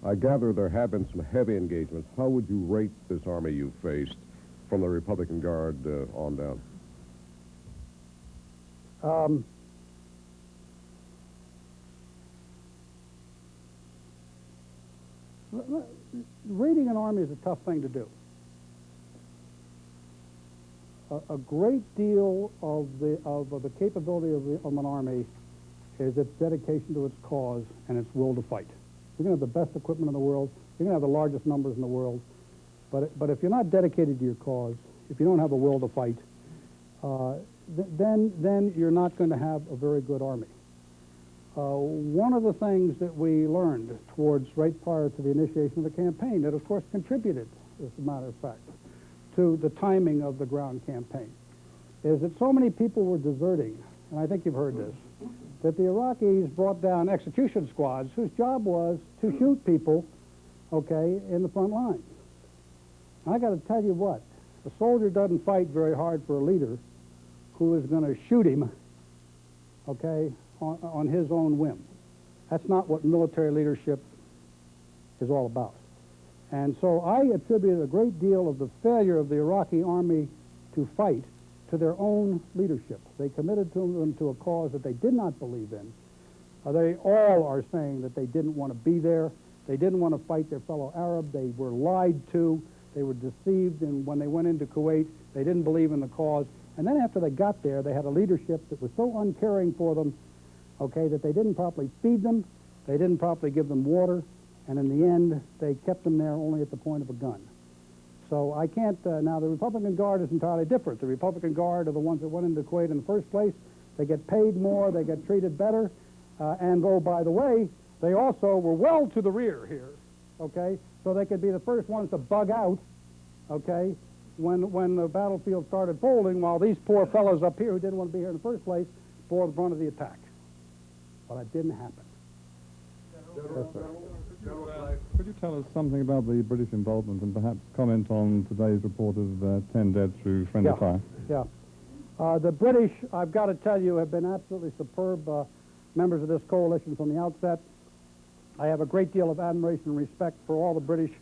I gather there have been some heavy engagements. How would you rate this army you faced from the Republican Guard on down? Raiding an army is a tough thing to do. A great deal of the capability of an army is its dedication to its cause and its will to fight. You're going to have the best equipment in the world. You're going to have the largest numbers in the world. But if you're not dedicated to your cause, if you don't have a will to fight, then you're not going to have a very good army. One of the things that we learned right prior to the initiation of the campaign that, of course, contributed, as a matter of fact, to the timing of the ground campaign, is that so many people were deserting, and I think you've heard this, that the Iraqis brought down execution squads whose job was to shoot people, okay, in the front lines. I got to tell you what, a soldier doesn't fight very hard for a leader who is going to shoot him, okay, on his own whim. That's not what military leadership is all about. And so I attribute a great deal of the failure of the Iraqi army to fight to their own leadership. They committed them to a cause that they did not believe in. They all are saying that they didn't want to be there. They didn't want to fight their fellow Arab. They were lied to. They were deceived, and when they went into Kuwait, they didn't believe in the cause. And then after they got there, they had a leadership that was so uncaring for them, okay, that they didn't properly feed them, they didn't properly give them water, and in the end, they kept them there only at the point of a gun. So I can't, now the Republican Guard is entirely different. The Republican Guard are the ones that went into Kuwait in the first place. They get paid more, they get treated better, and oh, by the way, they also were well to the rear here, okay? So they could be the first ones to bug out, okay, when the battlefield started folding, while these poor fellows up here who didn't want to be here in the first place bore the brunt of the attack. But it didn't happen. Yes, could you tell us something about the British involvement and perhaps comment on today's report of 10 dead through friendly fire? Yeah. The British, I've got to tell you, have been absolutely superb members of this coalition from the outset. I have a great deal of admiration and respect for all the British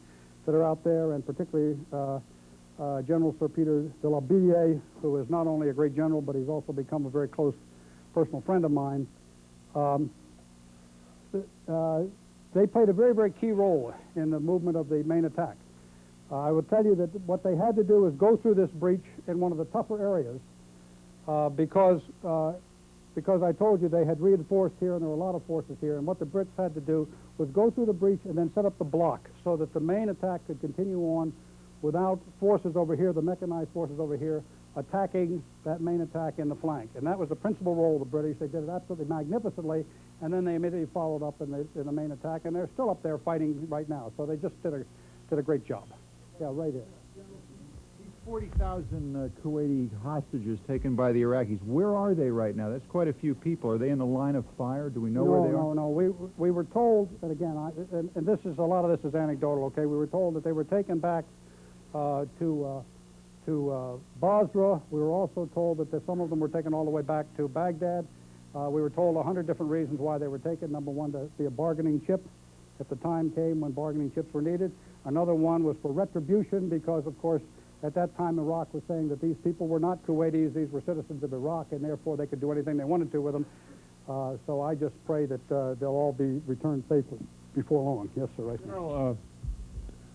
that are out there, and particularly General Sir Peter de la Billière, who is not only a great general, but he's also become a very close personal friend of mine. They played a very, very key role in the movement of the main attack. I will tell you that what they had to do is go through this breach in one of the tougher areas because I told you they had reinforced here and there were a lot of forces here, and what the Brits had to do was go through the breach and then set up the block so that the main attack could continue on without forces over here, the mechanized forces over here, attacking that main attack in the flank. And that was the principal role of the British. They did it absolutely magnificently, and then they immediately followed up in the main attack, and they're still up there fighting right now. So they just did a great job. Yeah, right here. These 40,000 Kuwaiti hostages taken by the Iraqis, where are they right now? That's quite a few people. Are they in the line of fire? Do we know where they are? No. We were told, and again, and this is, a lot of this is anecdotal, okay? We were told that they were taken back to Basra. We were also told that some of them were taken all the way back to Baghdad. We were told 100 different reasons why they were taken. Number one, to be a bargaining chip if the time came when bargaining chips were needed. Another one was for retribution because, of course, at that time Iraq was saying that these people were not Kuwaitis, these were citizens of Iraq, and therefore they could do anything they wanted to with them. So I just pray that they'll all be returned safely before long. Yes, sir. Right. General,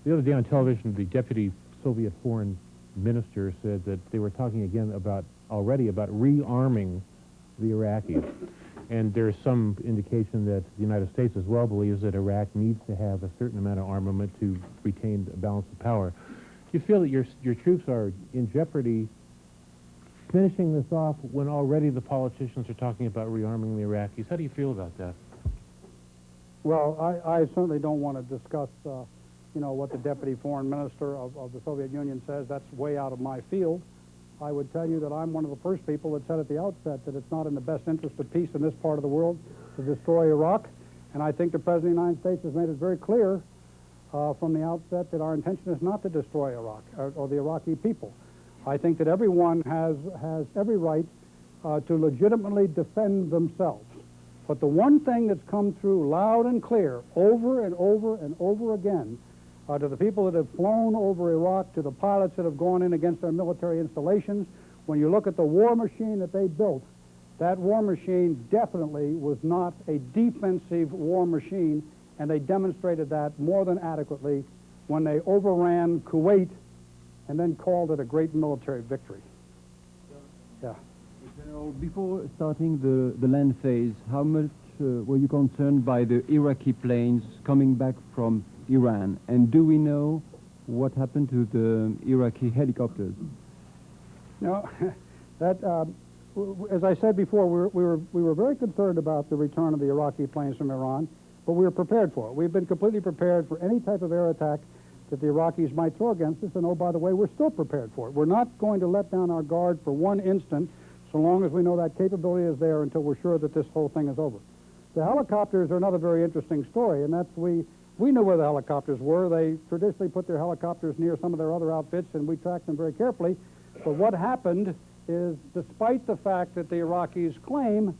the other day on television, the deputy Soviet foreign minister said that they were talking again already about rearming the Iraqis. And there's some indication that the United States as well believes that Iraq needs to have a certain amount of armament to retain a balance of power. Do you feel that your troops are in jeopardy finishing this off when already the politicians are talking about rearming the Iraqis? How do you feel about that? Well, I certainly don't want to discuss what the deputy foreign minister of the Soviet Union says. That's way out of my field. I would tell you that I'm one of the first people that said at the outset that it's not in the best interest of peace in this part of the world to destroy Iraq. And I think the President of the United States has made it very clear from the outset that our intention is not to destroy Iraq or the Iraqi people. I think that everyone has every right to legitimately defend themselves. But the one thing that's come through loud and clear over and over and over again to the people that have flown over Iraq, to the pilots that have gone in against their military installations, when you look at the war machine that they built, that war machine definitely was not a defensive war machine, and they demonstrated that more than adequately when they overran Kuwait and then called it a great military victory. Yeah. General, before starting the land phase, how much were you concerned by the Iraqi planes coming back from Iran? And do we know what happened to the Iraqi helicopters? No, as I said before, we were very concerned about the return of the Iraqi planes from Iran, but we were prepared for it. We've been completely prepared for any type of air attack that the Iraqis might throw against us, and oh, by the way, we're still prepared for it. We're not going to let down our guard for one instant so long as we know that capability is there until we're sure that this whole thing is over. The helicopters are another very interesting story, and that's we knew where the helicopters were. They traditionally put their helicopters near some of their other outfits, and we tracked them very carefully. But what happened is, despite the fact that the Iraqis claim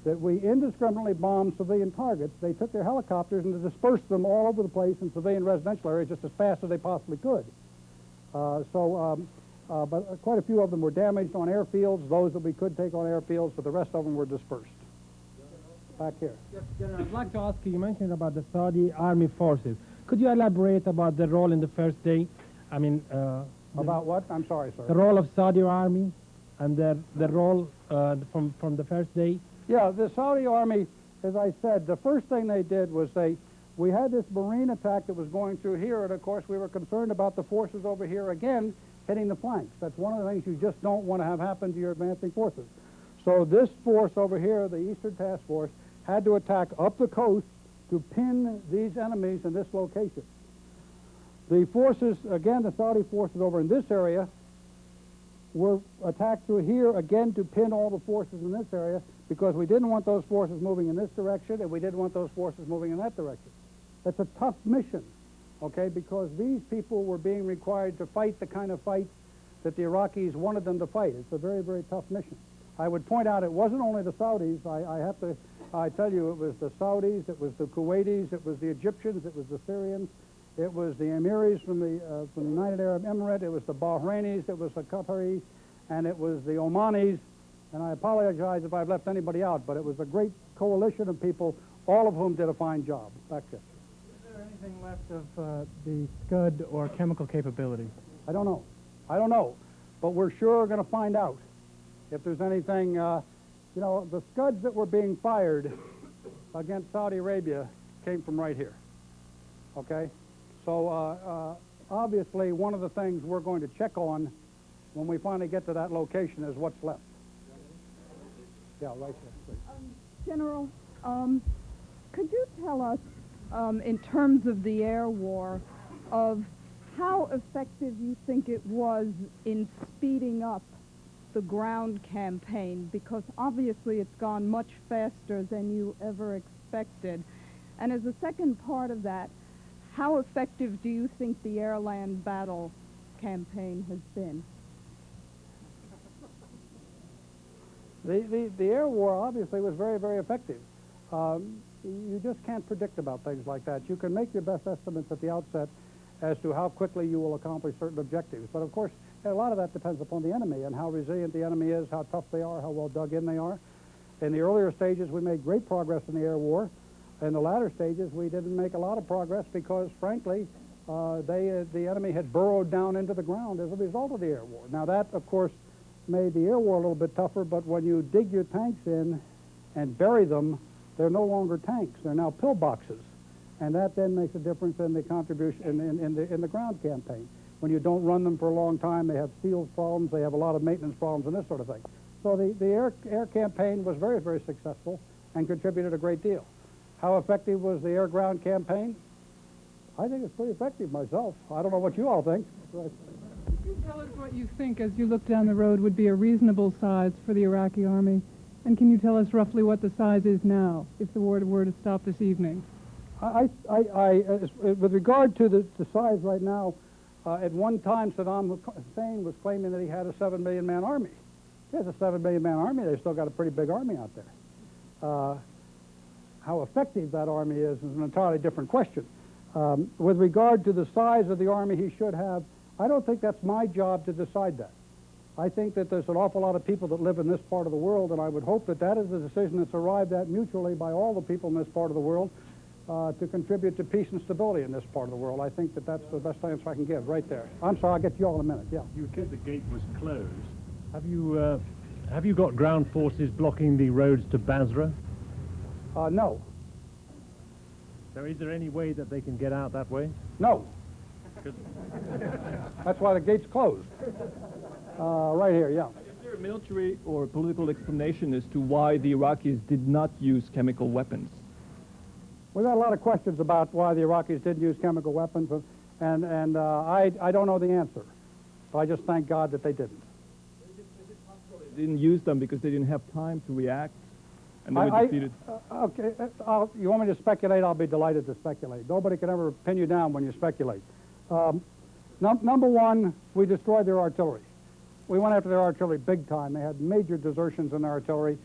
that we indiscriminately bombed civilian targets, they took their helicopters and dispersed them all over the place in civilian residential areas just as fast as they possibly could. but quite a few of them were damaged on airfields, those that we could take on airfields, but the rest of them were dispersed. Back here. Yes, General, I'd like to ask you mentioned about the Saudi Army forces. Could you elaborate about their role in the first day? I mean... about what? I'm sorry, sir. The role of Saudi Army and their role from the first day? Yeah, the Saudi Army, as I said, the first thing they did was we had this marine attack that was going through here, and of course we were concerned about the forces over here again hitting the flanks. That's one of the things you just don't want to have happen to your advancing forces. So this force over here, the Eastern Task Force, had to attack up the coast to pin these enemies in this location. The forces, again, the Saudi forces over in this area were attacked through here again to pin all the forces in this area because we didn't want those forces moving in this direction and we didn't want those forces moving in that direction. That's a tough mission, okay, because these people were being required to fight the kind of fight that the Iraqis wanted them to fight. It's a very, very tough mission. I would point out it wasn't only the Saudis. I tell you, it was the Saudis, it was the Kuwaitis, it was the Egyptians, it was the Syrians, it was the Emiris from the United Arab Emirates, it was the Bahrainis, it was the Qataris, and it was the Omanis. And I apologize if I've left anybody out, but it was a great coalition of people, all of whom did a fine job. Back there. Is there anything left of the Scud or chemical capability? I don't know. I don't know. But we're sure going to find out if there's anything. You know, the Scuds that were being fired against Saudi Arabia came from right here. Okay? So obviously one of the things we're going to check on when we finally get to that location is what's left. Yeah, right there, please. General, could you tell us, in terms of the air war, of how effective you think it was in speeding up the ground campaign? Because obviously it's gone much faster than you ever expected. And as a second part of that, how effective do you think the air-land battle campaign has been? The air war obviously was very, very effective. You just can't predict about things like that. You can make your best estimates at the outset as to how quickly you will accomplish certain objectives. But of course, a lot of that depends upon the enemy and how resilient the enemy is, how tough they are, how well dug in they are. In the earlier stages, we made great progress in the air war. In the latter stages, we didn't make a lot of progress because, frankly, the enemy had burrowed down into the ground as a result of the air war. Now that, of course, made the air war a little bit tougher, but when you dig your tanks in and bury them, they're no longer tanks. They're now pillboxes. And that then makes a difference in the contribution in the ground campaign. When you don't run them for a long time, they have seals problems, they have a lot of maintenance problems and this sort of thing. So the air campaign was very, very successful and contributed a great deal. How effective was the air-ground campaign? I think it's pretty effective myself. I don't know what you all think. Could you tell us what you think, as you look down the road, would be a reasonable size for the Iraqi army? And can you tell us roughly what the size is now, if the war were to stop this evening? With regard to the size right now, at one time Saddam Hussein was claiming that he had a 7 million man army. He has a 7 million man army. They've still got a pretty big army out there. How effective that army is an entirely different question. With regard to the size of the army he should have, I don't think that's my job to decide that. I think that there's an awful lot of people that live in this part of the world, and I would hope that that is a decision that's arrived at mutually by all the people in this part of the world to contribute to peace and stability in this part of the world. I think that that's the best answer I can give right there. I'm sorry, I'll get you all in a minute. Yeah. You said the gate was closed. Have you got ground forces blocking the roads to Basra? No. So is there any way that they can get out that way? No. That's why the gate's closed. Right here, yeah. Is there a military or political explanation as to why the Iraqis did not use chemical weapons? We've had a lot of questions about why the Iraqis didn't use chemical weapons, and I don't know the answer. But I just thank God that they didn't. Is it possible they didn't use them because they didn't have time to react and they were defeated? Okay, you want me to speculate? I'll be delighted to speculate. Nobody can ever pin you down when you speculate. Number one, we destroyed their artillery. We went after their artillery big time. They had major desertions in their artillery,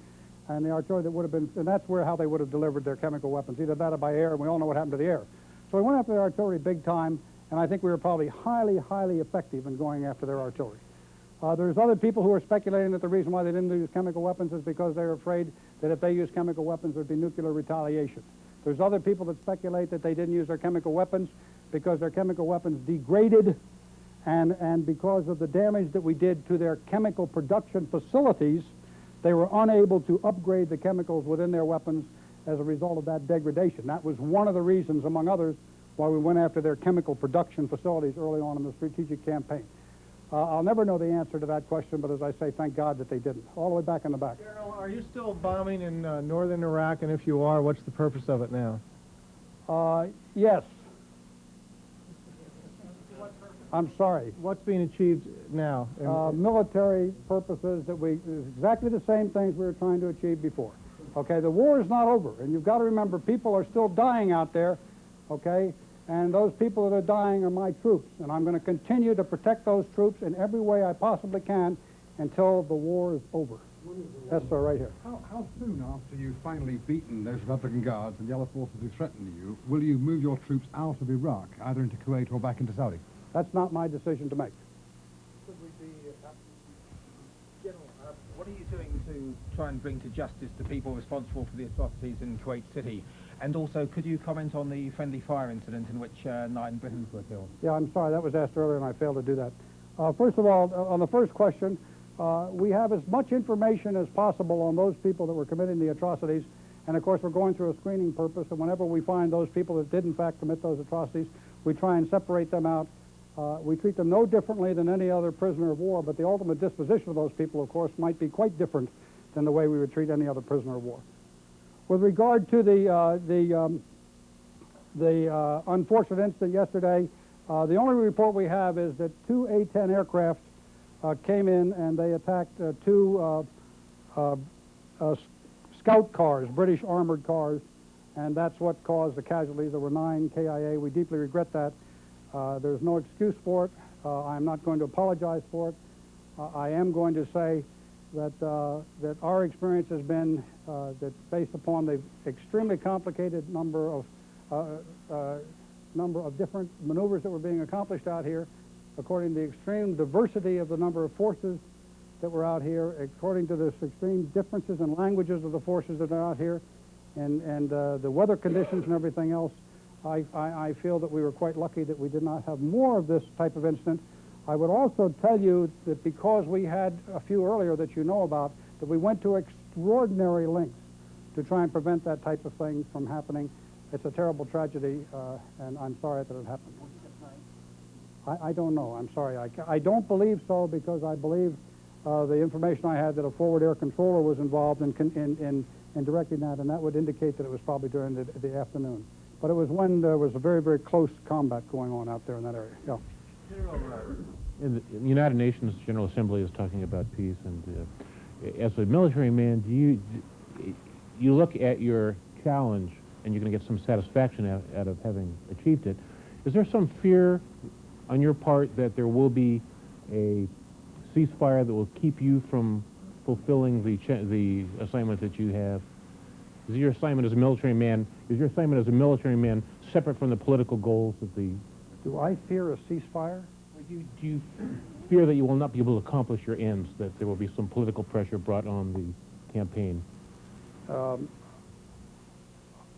and the artillery that would have been, and that's how they would have delivered their chemical weapons, either that or by air, and we all know what happened to the air. So we went after their artillery big time, and I think we were probably highly, highly effective in going after their artillery. There's other people who are speculating that the reason why they didn't use chemical weapons is because they're afraid that if they use chemical weapons, there'd be nuclear retaliation. There's other people that speculate that they didn't use their chemical weapons because their chemical weapons degraded, and because of the damage that we did to their chemical production facilities, they were unable to upgrade the chemicals within their weapons as a result of that degradation. That was one of the reasons, among others, why we went after their chemical production facilities early on in the strategic campaign. I'll never know the answer to that question, but as I say, thank God that they didn't. All the way back in the back. General, are you still bombing in northern Iraq? And if you are, what's the purpose of it now? Yes. I'm sorry. What's being achieved now? Military purposes that exactly the same things we were trying to achieve before. Okay, the war is not over, and you've got to remember people are still dying out there, okay, and those people that are dying are my troops, and I'm going to continue to protect those troops in every way I possibly can until the war is over. Yes, sir, right here. How soon after you've finally beaten those Republican guards and the other forces who threaten you, will you move your troops out of Iraq, either into Kuwait or back into Saudi? That's not my decision to make. Could we be, General, what are you doing to try and bring to justice the people responsible for the atrocities in Kuwait City? And also, could you comment on the friendly fire incident in which 9 Britons were killed? Yeah, I'm sorry, that was asked earlier and I failed to do that. First of all, on the first question, we have as much information as possible on those people that were committing the atrocities, and of course we're going through a screening purpose, and whenever we find those people that did in fact commit those atrocities, we try and separate them out. We treat them no differently than any other prisoner of war, but the ultimate disposition of those people, of course, might be quite different than the way we would treat any other prisoner of war. With regard to the unfortunate incident yesterday, the only report we have is that 2 A-10 aircraft came in and they attacked 2 scout cars, British armored cars, and that's what caused the casualties. There were 9 KIA. We deeply regret that. There's no excuse for it. I'm not going to apologize for it. I am going to say that that our experience has been that based upon the extremely complicated number of different maneuvers that were being accomplished out here, according to the extreme diversity of the number of forces that were out here, according to the extreme differences in languages of the forces that are out here, and the weather conditions and everything else, I feel that we were quite lucky that we did not have more of this type of incident. I would also tell you that because we had a few earlier that you know about, that we went to extraordinary lengths to try and prevent that type of thing from happening. It's a terrible tragedy, and I'm sorry that it happened. I don't know. I'm sorry. I don't believe so, because I believe the information I had that a forward air controller was involved in directing that, and that would indicate that it was probably during the afternoon. But it was when there was a very, very close combat going on out there in that area. Yeah. In the United Nations General Assembly is talking about peace, and as a military man, do you look at your challenge and you're going to get some satisfaction out of having achieved it? Is there some fear on your part that there will be a ceasefire that will keep you from fulfilling the assignment that you have? Is your assignment as a military man, separate from the political goals of the... Do I fear a ceasefire? Do you fear that you will not be able to accomplish your ends, that there will be some political pressure brought on the campaign?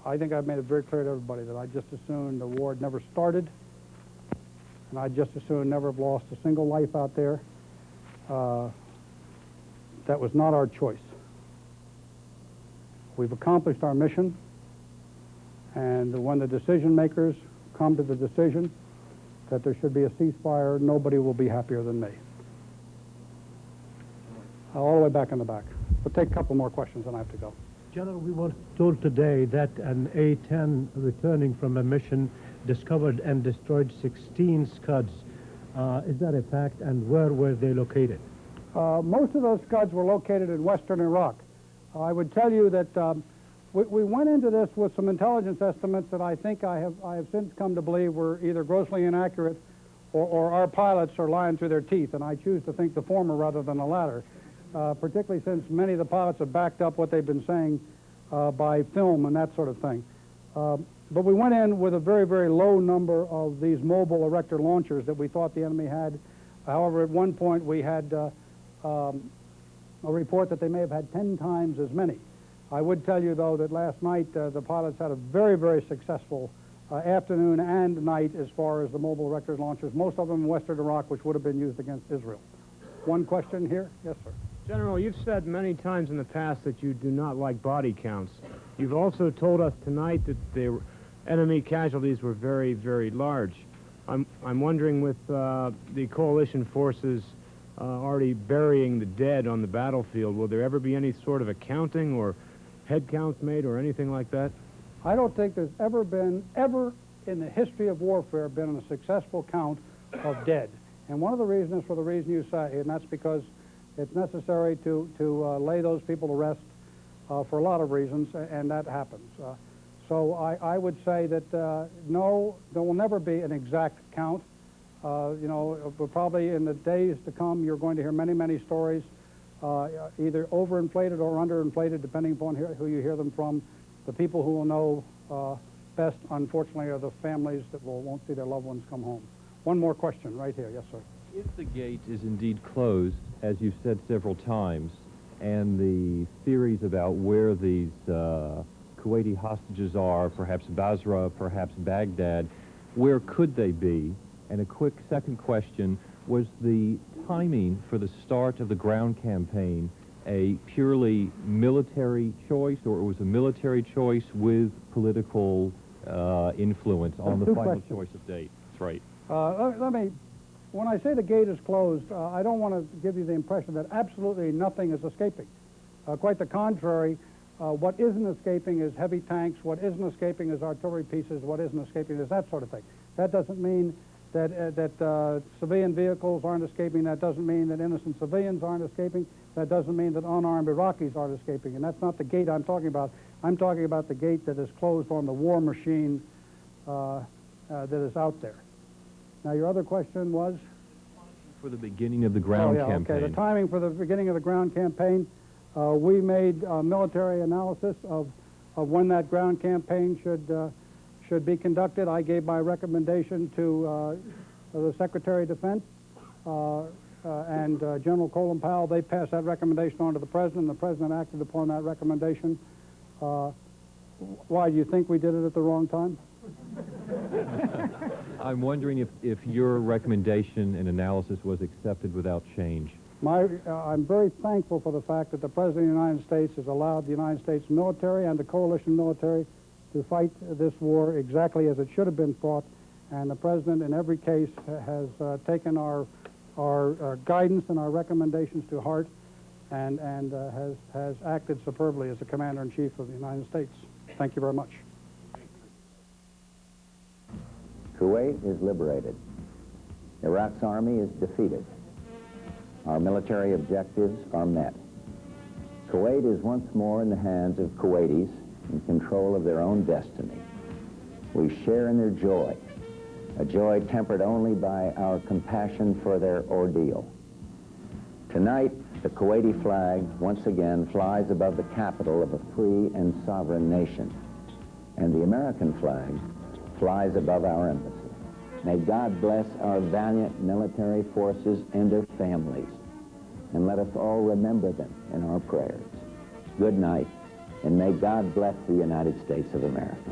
I think I've made it very clear to everybody that I'd just as soon the war had never started, and I'd just as soon never have lost a single life out there. That was not our choice. We've accomplished our mission, and when the decision makers come to the decision that there should be a ceasefire, nobody will be happier than me. All the way back in the back. We'll take a couple more questions and I have to go. General, we were told today that an A-10 returning from a mission discovered and destroyed 16 Scuds. Is that a fact, and where were they located? Most of those Scuds were located in western Iraq. I would tell you that we went into this with some intelligence estimates that I think I have since come to believe were either grossly inaccurate or our pilots are lying through their teeth, and I choose to think the former rather than the latter, particularly since many of the pilots have backed up what they've been saying by film and that sort of thing. But we went in with a very, very low number of these mobile erector launchers that we thought the enemy had However, at one point we had a report that they may have had 10 times as many. I would tell you, though, that last night the pilots had a very, very successful afternoon and night as far as the mobile record launchers, most of them in western Iraq, which would have been used against Israel. One question here? Yes, sir. General, you've said many times in the past that you do not like body counts. You've also told us tonight that the enemy casualties were very, very large. I'm wondering, with the coalition forces already burying the dead on the battlefield, will there ever be any sort of accounting or head counts made or anything like that? I don't think there's ever in the history of warfare been a successful count of dead. And one of the reasons is for the reason you say, and that's because it's necessary to lay those people to rest for a lot of reasons, and that happens. So I would say that no, there will never be an exact count. You know, but probably in the days to come, you're going to hear many, many stories, either overinflated or underinflated, depending upon who you hear them from. The people who will know best, unfortunately, are the families that won't see their loved ones come home. One more question right here. Yes, sir. If the gate is indeed closed, as you've said several times, and the theories about where these Kuwaiti hostages are, perhaps Basra, perhaps Baghdad, where could they be? And a quick second question, was the timing for the start of the ground campaign a purely military choice, or it was a military choice with political influence on the final choice of date? That's right. When I say the gate is closed, I don't want to give you the impression that absolutely nothing is escaping. Quite the contrary, what isn't escaping is heavy tanks, what isn't escaping is artillery pieces, what isn't escaping is that sort of thing. That doesn't mean that civilian vehicles aren't escaping. That doesn't mean that innocent civilians aren't escaping. That doesn't mean that unarmed Iraqis aren't escaping. And that's not the gate I'm talking about. I'm talking about the gate that is closed on the war machine that is out there. Now, your other question was? For the beginning of the ground campaign. Okay, the timing for the beginning of the ground campaign. We made a military analysis of when that ground campaign should be conducted. I gave my recommendation to the Secretary of Defense and General Colin Powell. They passed that recommendation on to the President. The President acted upon that recommendation. Why, do you think we did it at the wrong time? I'm wondering if your recommendation and analysis was accepted without change. I'm very thankful for the fact that the President of the United States has allowed the United States military and the coalition military to fight this war exactly as it should have been fought, and the President in every case has taken our guidance and our recommendations to heart and has acted superbly as the Commander-in-Chief of the United States. Thank you very much. Kuwait is liberated. Iraq's army is defeated. Our military objectives are met. Kuwait is once more in the hands of Kuwaitis in control of their own destiny. We share in their joy, a joy tempered only by our compassion for their ordeal. Tonight, the Kuwaiti flag once again flies above the capital of a free and sovereign nation, and the American flag flies above our embassy. May God bless our valiant military forces and their families, and let us all remember them in our prayers. Good night, and may God bless the United States of America.